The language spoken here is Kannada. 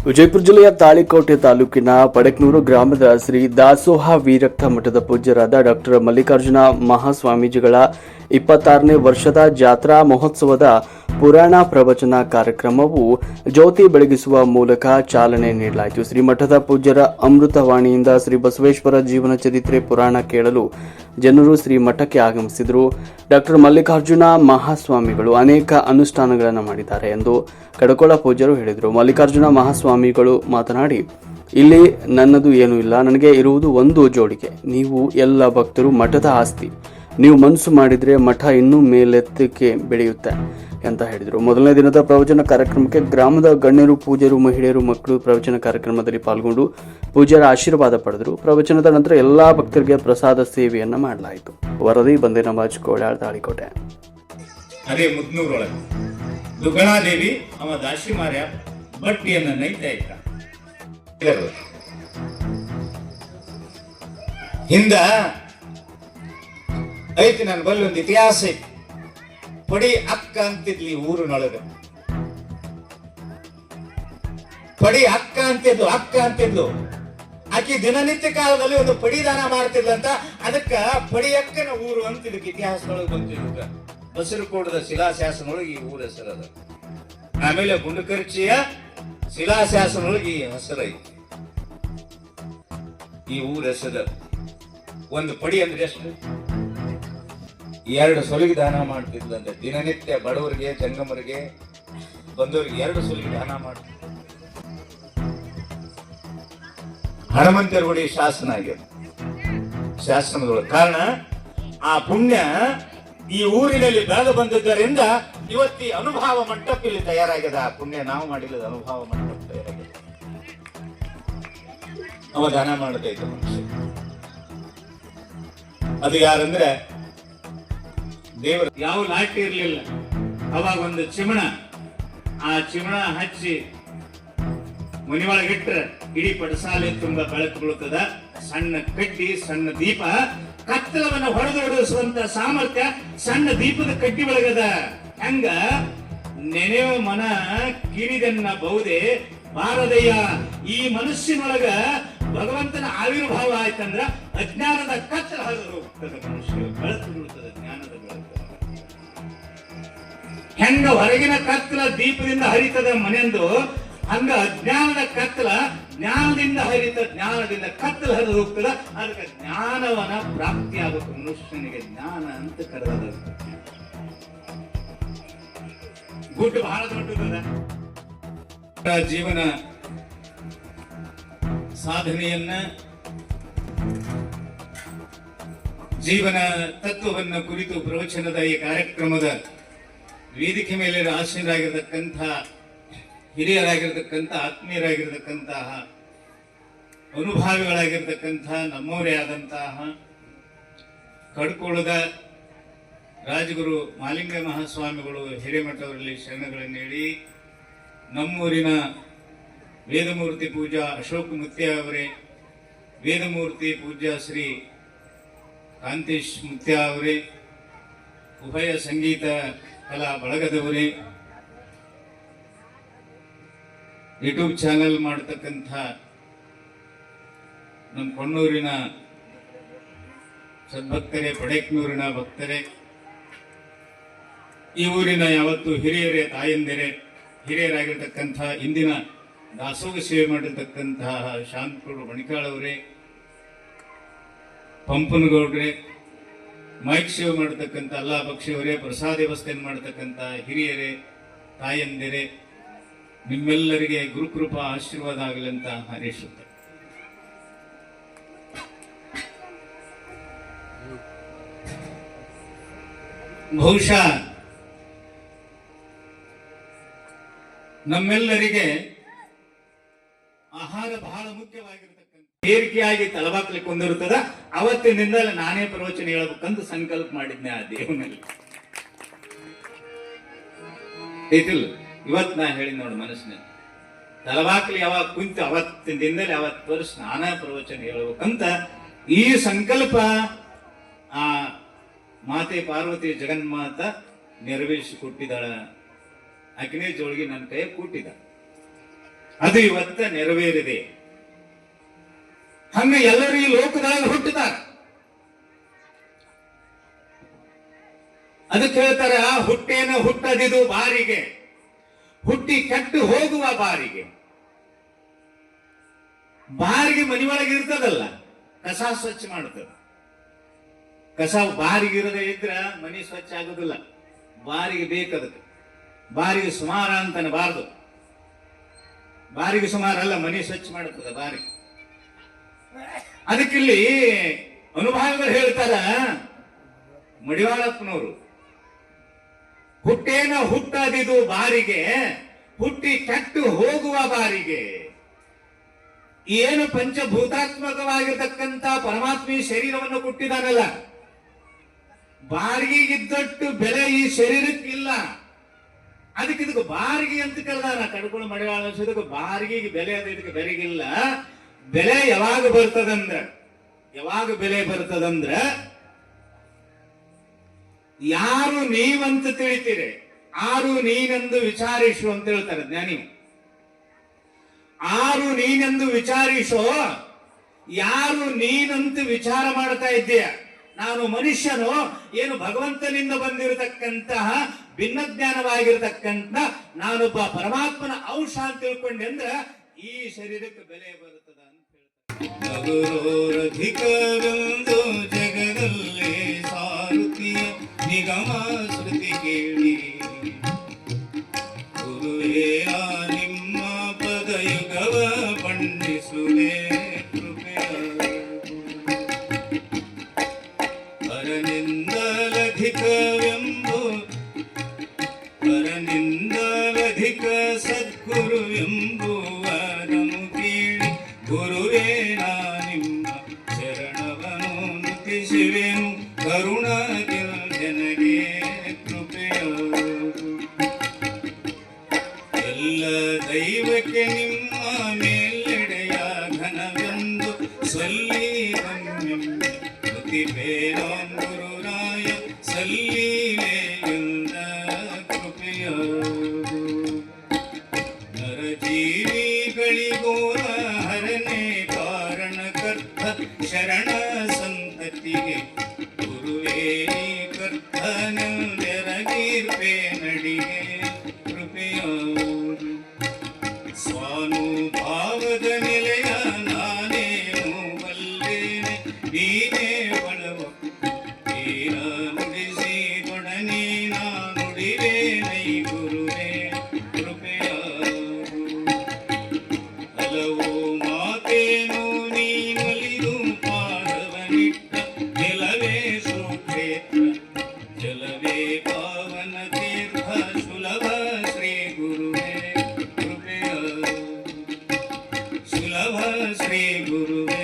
ವಿಜಯಪುರ ಜಿಲ್ಲೆಯ ತಾಳಿಕೋಟೆ ತಾಲೂಕಿನ ಪಡಕ್ನೂರು ಗ್ರಾಮದ ಶ್ರೀ ದಾಸೋಹ ವೀರಕ್ತ ಮಠದ ಪೂಜ್ಯರಾದ ಡಾಕ್ಟರ್ ಮಲ್ಲಿಕಾರ್ಜುನ ಮಹಾಸ್ವಾಮೀಜಿಗಳ 26ನೇ ವರ್ಷದ ಜಾತ್ರಾ ಮಹೋತ್ಸವದ ಪುರಾಣ ಪ್ರವಚನ ಕಾರ್ಯಕ್ರಮವು ಜ್ಯೋತಿ ಬೆಳಗಿಸುವ ಮೂಲಕ ಚಾಲನೆ ನೀಡಲಾಯಿತು. ಶ್ರೀಮಠದ ಪೂಜ್ಯರ ಅಮೃತವಾಣಿಯಿಂದ ಶ್ರೀ ಬಸವೇಶ್ವರ ಜೀವನ ಚರಿತ್ರೆ ಪುರಾಣ ಕೇಳಲು ಜನರು ಶ್ರೀಮಠಕ್ಕೆ ಆಗಮಿಸಿದರು. ಡಾಕ್ಟರ್ ಮಲ್ಲಿಕಾರ್ಜುನ ಮಹಾಸ್ವಾಮಿಗಳು ಅನೇಕ ಅನುಷ್ಠಾನಗಳನ್ನು ಮಾಡಿದ್ದಾರೆ ಎಂದು ಕಡಕೋಳ ಪೂಜ್ಯರು ಹೇಳಿದರು. ಮಲ್ಲಿಕಾರ್ಜುನ ಮಹಾಸ್ವಾಮಿಗಳು ಮಾತನಾಡಿ, ಇಲ್ಲಿ ನನ್ನದು ಏನೂ ಇಲ್ಲ, ನನಗೆ ಇರುವುದು ಒಂದು ಜೋಡಿಗೆ. ನೀವು ಎಲ್ಲ ಭಕ್ತರು ಮಠದ ಆಸ್ತಿ. ನೀವು ಮನಸ್ಸು ಮಾಡಿದರೆ ಮಠ ಇನ್ನೂ ಮೇಲೆತ್ತಕ್ಕೆ ಬೆಳೆಯುತ್ತೆ ಅಂತ ಹೇಳಿದರು. ಮೊದಲನೇ ದಿನದ ಪ್ರವಚನ ಕಾರ್ಯಕ್ರಮಕ್ಕೆ ಗ್ರಾಮದ ಗಣ್ಯರು, ಪೂಜ್ಯರು, ಮಹಿಳೆಯರು, ಮಕ್ಕಳು ಪ್ರವಚನ ಕಾರ್ಯಕ್ರಮದಲ್ಲಿ ಪಾಲ್ಗೊಂಡು ಪೂಜ್ಯರ ಆಶೀರ್ವಾದ ಪಡೆದರು. ಪ್ರವಚನದ ನಂತರ ಎಲ್ಲಾ ಭಕ್ತರಿಗೆ ಪ್ರಸಾದ ಸೇವೆಯನ್ನ ಮಾಡಲಾಯಿತು. ವರದಿ ಬಂದೆ ನವಾಜ್ ಕೋಳ್ಯಾಳ್, ತಾಳಿಕೋಟೆ. ಅದೇ ಮುದ್ನೂರೊಳಗೆ ದುಗಣಾದೇವಿ ಅವ ದಾಸಿ ಮಾರ್ಯ ಬಟ್ಟಿಯನ್ನ ನೈತಾ ಇದ್ದ. ಹಿಂದ ಐತಿ ನನ್ನ ಬಲ್ಲಿ ಒಂದು ಇತಿಹಾಸ ಐತಿ. ಪಡಿ ಅಕ್ಕ ಅಂತಿದ್ಲಿ ಊರಿನೊಳಗ. ಪಡಿ ಅಕ್ಕ ಅಂತಿದ್ಲು. ಆಕಿ ದಿನನಿತ್ಯ ಕಾಲದಲ್ಲಿ ಒಂದು ಪಡಿ ದಾನ ಮಾಡ್ತಿದ್ಲಂತ. ಅದಕ್ಕ ಪಡಿ ಅಕ್ಕನ ಊರು ಅಂತ ಇದಕ್ಕೆ ಇತಿಹಾಸದೊಳಗೆ ಬಂತಿದ್ದ. ಬಸರಕೋಟದ ಶಿಲಾಶಾಸನೊಳಗೆ ಈ ಊರ ಹೆಸರದ. ಆಮೇಲೆ ಗುಂಡಕರ್ಚಿಯ ಶಿಲಾಶಾಸನೊಳಗೆ ಈ ಹೆಸರೈತಿ. ಈ ಊರ ಹೆಸರ ಒಂದು ಪಡಿ ಅಂದ್ರೆ ಎಷ್ಟು? 2 ಸೊಲಿಗೆ ದಾನ ಮಾಡ್ತಿದ್ಲಂತೆ. ದಿನನಿತ್ಯ ಬಡವರಿಗೆ, ಜಂಗಮರಿಗೆ, ಬಂದವರಿಗೆ 2 ಸೊಲಿಗೆ ದಾನ ಮಾಡ್ತಿದ್ದ. ಹನುಮಂತರ ಗುಡಿ ಶಾಸನ ಆಗ್ಯದ. ಶಾಸನದೊಳಗೆ ಕಾರಣ ಆ ಪುಣ್ಯ ಈ ಊರಿನಲ್ಲಿ ಬೆಳೆದು ಬಂದಿದ್ದರಿಂದ ಇವತ್ತಿ ಅನುಭವ ಮಂಟಪ ಇಲ್ಲಿ ತಯಾರಾಗ್ಯದ. ಆ ಪುಣ್ಯ ನಾವು ಮಾಡಿಲ್ಲದ ಅನುಭವ ಮಂಟಪ ತಯಾರಾಗ್ಯದ. ಅವ ದಾನ ಮಾಡತೈತೆ ಮನುಷ್ಯ. ಅದು ಯಾರಂದ್ರೆ ದೇವರು. ಯಾವ ಲಾಟಿ ಇರ್ಲಿಲ್ಲ ಅವಾಗ. ಒಂದು ಚಿಮಣ, ಆ ಚಿಮಣ ಹಚ್ಚಿ ಮನೆ ಒಳಗಿಟ್ರೆ ಇಡೀ ಪಡಸಾಲೆ ತುಂಬಾ ಬೆಳಕು ಬೀಳುತ್ತದ. ಸಣ್ಣ ಕಡ್ಡಿ, ಸಣ್ಣ ದೀಪ, ಕತ್ತಲವನ್ನು ಹೊಡೆದೊಡಿಸುವಂತ ಸಾಮರ್ಥ್ಯ ಸಣ್ಣ ದೀಪದ ಕಡ್ಡಿ ಒಳಗದ. ಹಂಗ ನೆನೆವ ಮನ ಕಿರಿದನ್ನ ಬಹುದೇ ಬಾರದಯ್ಯ. ಈ ಮನುಷ್ಯನೊಳಗ ಭಗವಂತನ ಆವಿರ್ಭಾವ ಆಯ್ತಂದ್ರ ಅಜ್ಞಾನದ ಕತ್ತಲ ಹರಿದು ಹೋಗ್ತದೆ. ಮನುಷ್ಯ ಬೆಳಕು ಬೀಳುತ್ತದೆ, ಜ್ಞಾನದ ಬೆಳಕು. ಹೆಂಗ ಹೊರಗಿನ ಕತ್ತಲ ದೀಪದಿಂದ ಹರಿತದ ಮನೆಂದು, ಹಂಗ ಅಜ್ಞಾನದ ಕತ್ತಲ ಜ್ಞಾನದಿಂದ ಹರಿತ, ಜ್ಞಾನದಿಂದ ಕತ್ತಲ ಹರಿದು ಹೋಗ್ತದ. ಅದಕ್ಕೆ ಜ್ಞಾನವನ್ನ ಪ್ರಾಪ್ತಿ ಆಗಬೇಕು. ಮನುಷ್ಯನಿಗೆ ಜ್ಞಾನ ಅಂತ ಕರೆದ ಗುಡ್ಡು ಬಹಳ ದೊಡ್ಡದ. ಜೀವನ ಸಾಧನೆಯನ್ನ, ಜೀವನ ತತ್ವವನ್ನ ಕುರಿತು ಪ್ರವಚನದ ಈ ಕಾರ್ಯಕ್ರಮದ ವೇದಿಕೆ ಮೇಲೆ ಆಸೀನರಾಗಿರ್ತಕ್ಕಂಥ ಹಿರಿಯರಾಗಿರ್ತಕ್ಕಂಥ, ಆತ್ಮೀಯರಾಗಿರ್ತಕ್ಕಂತಹ, ಅನುಭಾವಿಗಳಾಗಿರ್ತಕ್ಕಂಥ, ನಮ್ಮವರೇ ಆದಂತಹ ಕಡ್ಕೋಳದ ರಾಜಗುರು ಮಾಲಿಂಗ ಮಹಾಸ್ವಾಮಿಗಳು ಹಿರೇಮಠವರಲ್ಲಿ ಶರಣಗಳನ್ನು ಹೇಳಿ, ನಮ್ಮೂರಿನ ವೇದಮೂರ್ತಿ ಪೂಜಾ ಅಶೋಕ್ ಮುತ್ಯ ಅವರೇ, ವೇದಮೂರ್ತಿ ಪೂಜ್ಯ ಶ್ರೀ ಕಾಂತೇಶ್ ಮುತ್ಯ ಅವರೇ, ಉಭಯ ಸಂಗೀತ ಕಲಾ ಬಳಗದವರೇ, ಯೂಟ್ಯೂಬ್ ಚಾನೆಲ್ ಮಾಡತಕ್ಕಂಥ ನಮ್ಮ ಕೊಣ್ಣೂರಿನ ಸದ್ಭಕ್ತರೇ, ಪಡಕ್ನೂರಿನ ಭಕ್ತರೇ, ಈ ಊರಿನ ಯಾವತ್ತು ಹಿರಿಯರೇ, ತಾಯಂದಿರೇ, ಹಿರಿಯರಾಗಿರ್ತಕ್ಕಂಥ ಇಂದಿನ ದಾಸೋಹ ಸೇವೆ ಮಾಡಿರ್ತಕ್ಕಂತಹ ಶಾಂತಗೌಡರು ಬಣಿಕಾಳವರೇ, ಪಂಪನಗೌಡ್ರೆ, ಮೈಕ್ ಸೇವೆ ಮಾಡತಕ್ಕಂಥ ಅಲ್ಲಾ ಬಕ್ಷಿಯವರೇ, ಪ್ರಸಾದ ವ್ಯವಸ್ಥೆಯನ್ನು ಮಾಡತಕ್ಕಂಥ ಹಿರಿಯರೇ, ತಾಯಂದಿರೇ, ನಿಮ್ಮೆಲ್ಲರಿಗೆ ಗುರುಕೃಪಾ ಆಶೀರ್ವಾದ ಆಗಲಿ ಅಂತ ಹಾರೈಸುತ್ತೆ. ಬಹುಶಃ ನಮ್ಮೆಲ್ಲರಿಗೆ ಆಹಾರ ಬಹಳ ಮುಖ್ಯವಾಗಿರ್ತಕ್ಕಂಥ ಏರಿಕೆಯಾಗಿ ತಲಬಾಕ್ಲಿಕ್ಕೆ ಹೊಂದಿರುತ್ತದ. ಅವತ್ತಿನಿಂದಲೇ ನಾನೇ ಪ್ರವಚನ ಹೇಳಬೇಕಂತ ಸಂಕಲ್ಪ ಮಾಡಿದ್ನೆ ಆ ದೇವನಲ್ಲಿ. ಐತಿಲ್ಲ, ಇವತ್ತು ನಾ ಹೇಳಿ ನೋಡಿ ಮನಸ್ಸಿನಲ್ಲಿ ತಲಬಾಕ್ಲಿ ಯಾವಾಗ ಕುಂತು ಅವತ್ತಿನಿಂದಲೇ ಅವತ್ತು ವರ್ಷ ನಾನಾ ಪ್ರವಚನ ಹೇಳಬೇಕಂತ ಈ ಸಂಕಲ್ಪ ಆ ಮಾತೆ ಪಾರ್ವತಿ ಜಗನ್ಮಾತ ನೆರವೇರಿಸಿ ಕೊಟ್ಟಿದ್ದಾಳ. ಅಗ್ನೇ ಜೋಳಿಗೆ ನನ್ನ ಕೈ ಕೊಟ್ಟಿದ್ದ. ಅದು ಇವತ್ತ ನೆರವೇರಿದೆ. ಹಂಗ ಎಲ್ಲರೂ ಈ ಲೋಕದಾಗ ಹುಟ್ಟಿದಾರ. ಅದಕ್ಕೆ ಹೇಳ್ತಾರ, ಹುಟ್ಟೇನ ಹುಟ್ಟದಿದು ಬಾರಿಗೆ, ಹುಟ್ಟಿ ಕೆಟ್ಟು ಹೋಗುವ ಬಾರಿಗೆ. ಬಾರಿಗೆ ಮನೆಯೊಳಗೆ ಇರ್ತದಲ್ಲ, ಕಸ ಸ್ವಚ್ಛ ಮಾಡ್ತದ. ಕಸ ಬಾರಿಗೆ ಇರದೇ ಇದ್ರ ಮನೆ ಸ್ವಚ್ಛ ಆಗುದಿಲ್ಲ. ಬಾರಿಗೆ ಬೇಕದಕ್ಕೆ. ಬಾರಿಗೆ ಸುಮಾರ ಅಂತ ಅನ್ನಬಾರ್ದು. ಬಾರಿಗೆ ಸುಮಾರಲ್ಲ, ಮನೆ ಸ್ವಚ್ಛ ಮಾಡುತ್ತದೆ ಬಾರಿಗೆ. ಅದಕ್ಕಿಲ್ಲಿ ಅನುಭಾವಿಗಳು ಹೇಳ್ತಾರ, ಮಡಿವಾಳಪ್ಪನವರು, ಹುಟ್ಟೇನ ಹುಟ್ಟದಿದು ಬಾರಿಗೆ, ಹುಟ್ಟಿ ಕೆಟ್ಟು ಹೋಗುವ ಬಾರಿಗೆ. ಏನು ಪಂಚಭೂತಾತ್ಮಕವಾಗಿರ್ತಕ್ಕಂಥ ಪರಮಾತ್ಮ ಈ ಶರೀರವನ್ನು ಕೊಟ್ಟಿದ್ದಾನಲ್ಲ, ಬಾರಿಗೆಗಿದ್ದಟ್ಟು ಬೆಲೆ ಈ ಶರೀರಕ್ಕಿಲ್ಲ. ಅದಕ್ಕೆ ಇದಕ್ಕೆ ಬಾರಿಗೆ ಅಂತ ಕರೆದಾನ. ಕಡ್ಕೊಂಡು ಮಡಿವಾಳ ಅನ್ಸೋದಕ್ಕೆ ಬಾರಿಗೆಗೆ ಬೆಲೆ ಅದ, ಇದಕ್ಕೆ ಬೆಲೆಗಿಲ್ಲ. ಬೆಲೆ ಯಾವಾಗ ಬರ್ತದಂದ್ರ ಯಾರು ನೀವಂತ ತಿಳಿತೀರಿ, ಆರು ನೀನೆಂದು ವಿಚಾರಿಸು ಅಂತ ಹೇಳ್ತಾರೆ ಜ್ಞಾನಿ. ಆರು ನೀನೆಂದು ವಿಚಾರಿಸೋ, ಯಾರು ನೀನಂತ ವಿಚಾರ ಮಾಡ್ತಾ ಇದ್ದೀಯ. ನಾನು ಮನುಷ್ಯನು, ಏನು ಭಗವಂತನಿಂದ ಬಂದಿರತಕ್ಕಂತಹ ಭಿನ್ನ ಜ್ಞಾನವಾಗಿರತಕ್ಕಂತ ನಾನೊಬ್ಬ ಪರಮಾತ್ಮನ ಅಂಶ ಅಂತ ತಿಳ್ಕೊಂಡೆ ಅಂದ್ರೆ ಈ ಶರೀರಕ್ಕೆ ಬೆಲೆ ಬರುತ್ತದ ಅಂತ ಹೇಳ್ತಾರೆ. ಜಗದಲ್ಲೇ ಸಾರುತಿಯ ನಿಗಮ ಶ್ರುತಿ ಕೇಳಿ, ಗುರುವೇ ನಿಮ್ಮ ಪದಯುಗವ ಬಣ್ಣಿಸುವೆ ಕೃಪೆಯ. ಪರನಿಂದಲಧಿಕ ಸದ್ಗುರುವೆಂಬುವರನು ಕೇಳಿ, ಗುರುವೇ ನಿಮ್ಮ ಶರಣವನು ನುತಿಸುವೆನು ಕರುಣಾಗಿರಜನಗೆ ಕೃಪೆಯ. ಎಲ್ಲ ದೈವಕ್ಕೆ ನಿಮ್ಮ ಮೇಲೆಡೆಯ ಘನವೆಂದು ಸಲ್ಲಿದಮ್ಮೆಂಬ ನುತಿಪೇರಾಂ ಗುರುರಾಯ ಸಲ್ಲಿವೆಯುಂದ ಕೃಪೆಯ. ನರಜೀವಿಗಳಿಗೋರ ಹರನೇ ಕಾರಣಕರ್ತ ಶರಣ ಸಂತತಿಗೆ, ಗುರುವೇ ಕರ್ತನೆರಗಿರ್ಪೆ ನಡಿಗೆ ಕೃಪೆಯ. ಸ್ವಾನುಭಾವದ ನಿಲಯ ನಾನೇನು ಬಲ್ಲೇನೆ, ನೀನೇ ಬಳವ ನೀನ ನುಡಿಸಿ ತೊಡನಿ ನಾ ನುಡಿವೆ ನೈ ಗುರುವೇ ಕೃಪೆಯ. ಹಲವು ಮಾತೇನು ನೀ ಮಲಿದು ಪಾದವನಿಟ್ಟ ನೆಲವೇ ಸುಕ್ಷೇತ್ರ, ಜಲವೇ ಪಾವನ ತೀರ್ಥ ಸುಲಭ ಶ್ರೀ ಗುರುವೇ ಕೃಪೆಯ. ಸುಲಭ ಶ್ರೀ ಗುರುವೇ